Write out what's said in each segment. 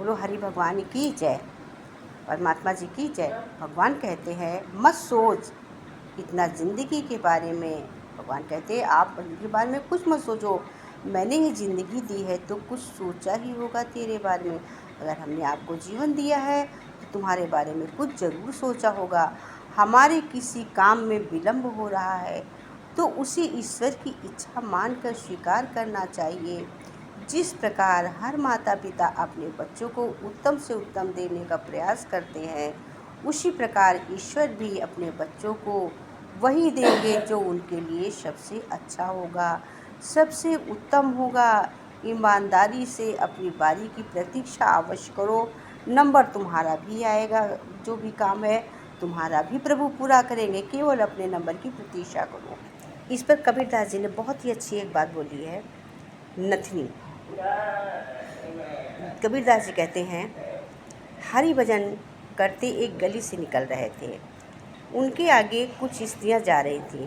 बोलो हरि भगवान की जय, परमात्मा जी की जय। भगवान कहते हैं मत सोच इतना ज़िंदगी के बारे में। भगवान कहते हैं आप ज़िंदगी के बारे में कुछ मत सोचो, मैंने ही ज़िंदगी दी है तो कुछ सोचा ही होगा तेरे बारे में। अगर हमने आपको जीवन दिया है तो तुम्हारे बारे में कुछ ज़रूर सोचा होगा। हमारे किसी काम में विलम्ब हो रहा है तो उसे ईश्वर की इच्छा मानकर स्वीकार करना चाहिए। जिस प्रकार हर माता पिता अपने बच्चों को उत्तम से उत्तम देने का प्रयास करते हैं, उसी प्रकार ईश्वर भी अपने बच्चों को वही देंगे जो उनके लिए सबसे अच्छा होगा, सबसे उत्तम होगा। ईमानदारी से अपनी बारी की प्रतीक्षा अवश्य करो, नंबर तुम्हारा भी आएगा। जो भी काम है तुम्हारा भी प्रभु पूरा करेंगे, केवल अपने नंबर की प्रतीक्षा करो। इस पर कबीरदास जी ने बहुत ही अच्छी एक बात बोली है, नथनी। कबीरदास जी कहते हैं हरि भजन करते एक गली से निकल रहे थे। उनके आगे कुछ स्त्रियां जा रही थीं।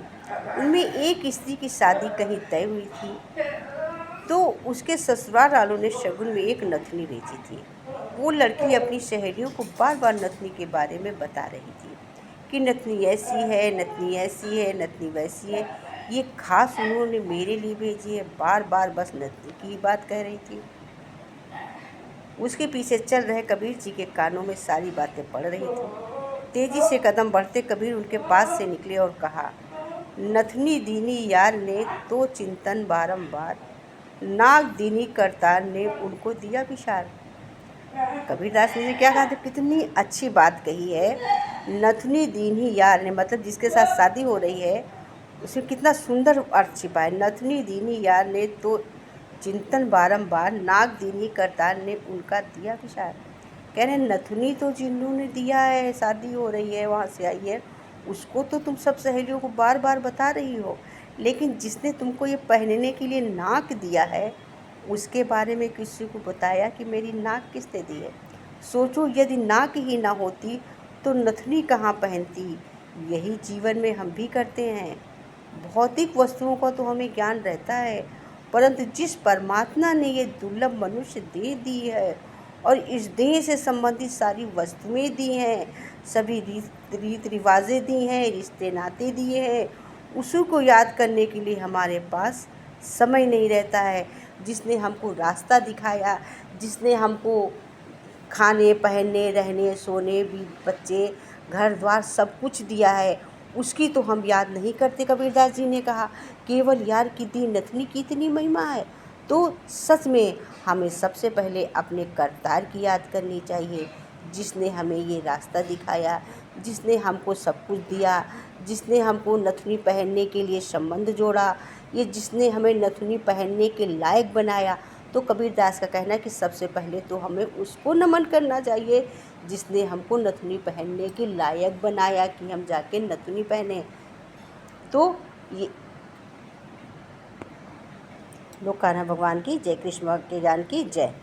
उनमें एक स्त्री की शादी कहीं तय हुई थी तो उसके ससुराल वालों ने शगुन में एक नथनी बेची थी। वो लड़की अपनी सहेलियों को बार बार नथनी के बारे में बता रही थी कि नथनी ऐसी है, नथनी ऐसी है, नथनी वैसी है, ये खास उन्होंने मेरे लिए भेजी है। बार बार बस नथनी की ही बात कह रही थी। उसके पीछे चल रहे कबीर जी के कानों में सारी बातें पड़ रही थी। तेजी से कदम बढ़ते कबीर उनके पास से निकले और कहा, नथनी दीनी यार ने तो चिंतन बारंबार, नाग दीनी करतार ने उनको दिया विचार। कबीरदास जी ने क्या कहा था, कितनी अच्छी बात कही है। नथनी दीनी यार ने मतलब जिसके साथ शादी हो रही है उसमें कितना सुंदर अर्थ छिपा है। नथनी दीनी यार ने तो चिंतन बारंबार, नाग दीनी करतार ने उनका दिया विचार। कह रहे नथनी तो जिन्होंने दिया है, शादी हो रही है, वहाँ से आई है, उसको तो तुम सब सहेलियों को बार बार बता रही हो, लेकिन जिसने तुमको ये पहनने के लिए नाक दिया है उसके बारे में किसी को बताया कि मेरी नाक किसने दी है। सोचो यदि नाक ही ना होती तो नथनी कहाँ पहनती। यही जीवन में हम भी करते हैं। भौतिक वस्तुओं का तो हमें ज्ञान रहता है, परंतु जिस परमात्मा ने ये दुर्लभ मनुष्य देह दी है और इस देह से संबंधित सारी वस्तुएं दी हैं, सभी रीत रिवाजें दी हैं, रिश्ते नाते दिए हैं, उसी को याद करने के लिए हमारे पास समय नहीं रहता है। जिसने हमको रास्ता दिखाया, जिसने हमको खाने पहनने रहने सोने भी बच्चे घर द्वार सब कुछ दिया है, उसकी तो हम याद नहीं करते। कबीरदास जी ने कहा केवल यार की दी नथनी की इतनी महिमा है। तो सच में हमें सबसे पहले अपने करतार की याद करनी चाहिए, जिसने हमें ये रास्ता दिखाया, जिसने हमको सब कुछ दिया, जिसने हमको नथनी पहनने के लिए संबंध जोड़ा, ये जिसने हमें नथनी पहनने के लायक बनाया। तो कबीरदास का कहना है कि सबसे पहले तो हमें उसको नमन करना चाहिए जिसने हमको नथनी पहनने के लायक बनाया कि हम जाके नथनी पहने। तो ये लोग कान्हा भगवान की जय, कृष्ण भगवान की जय।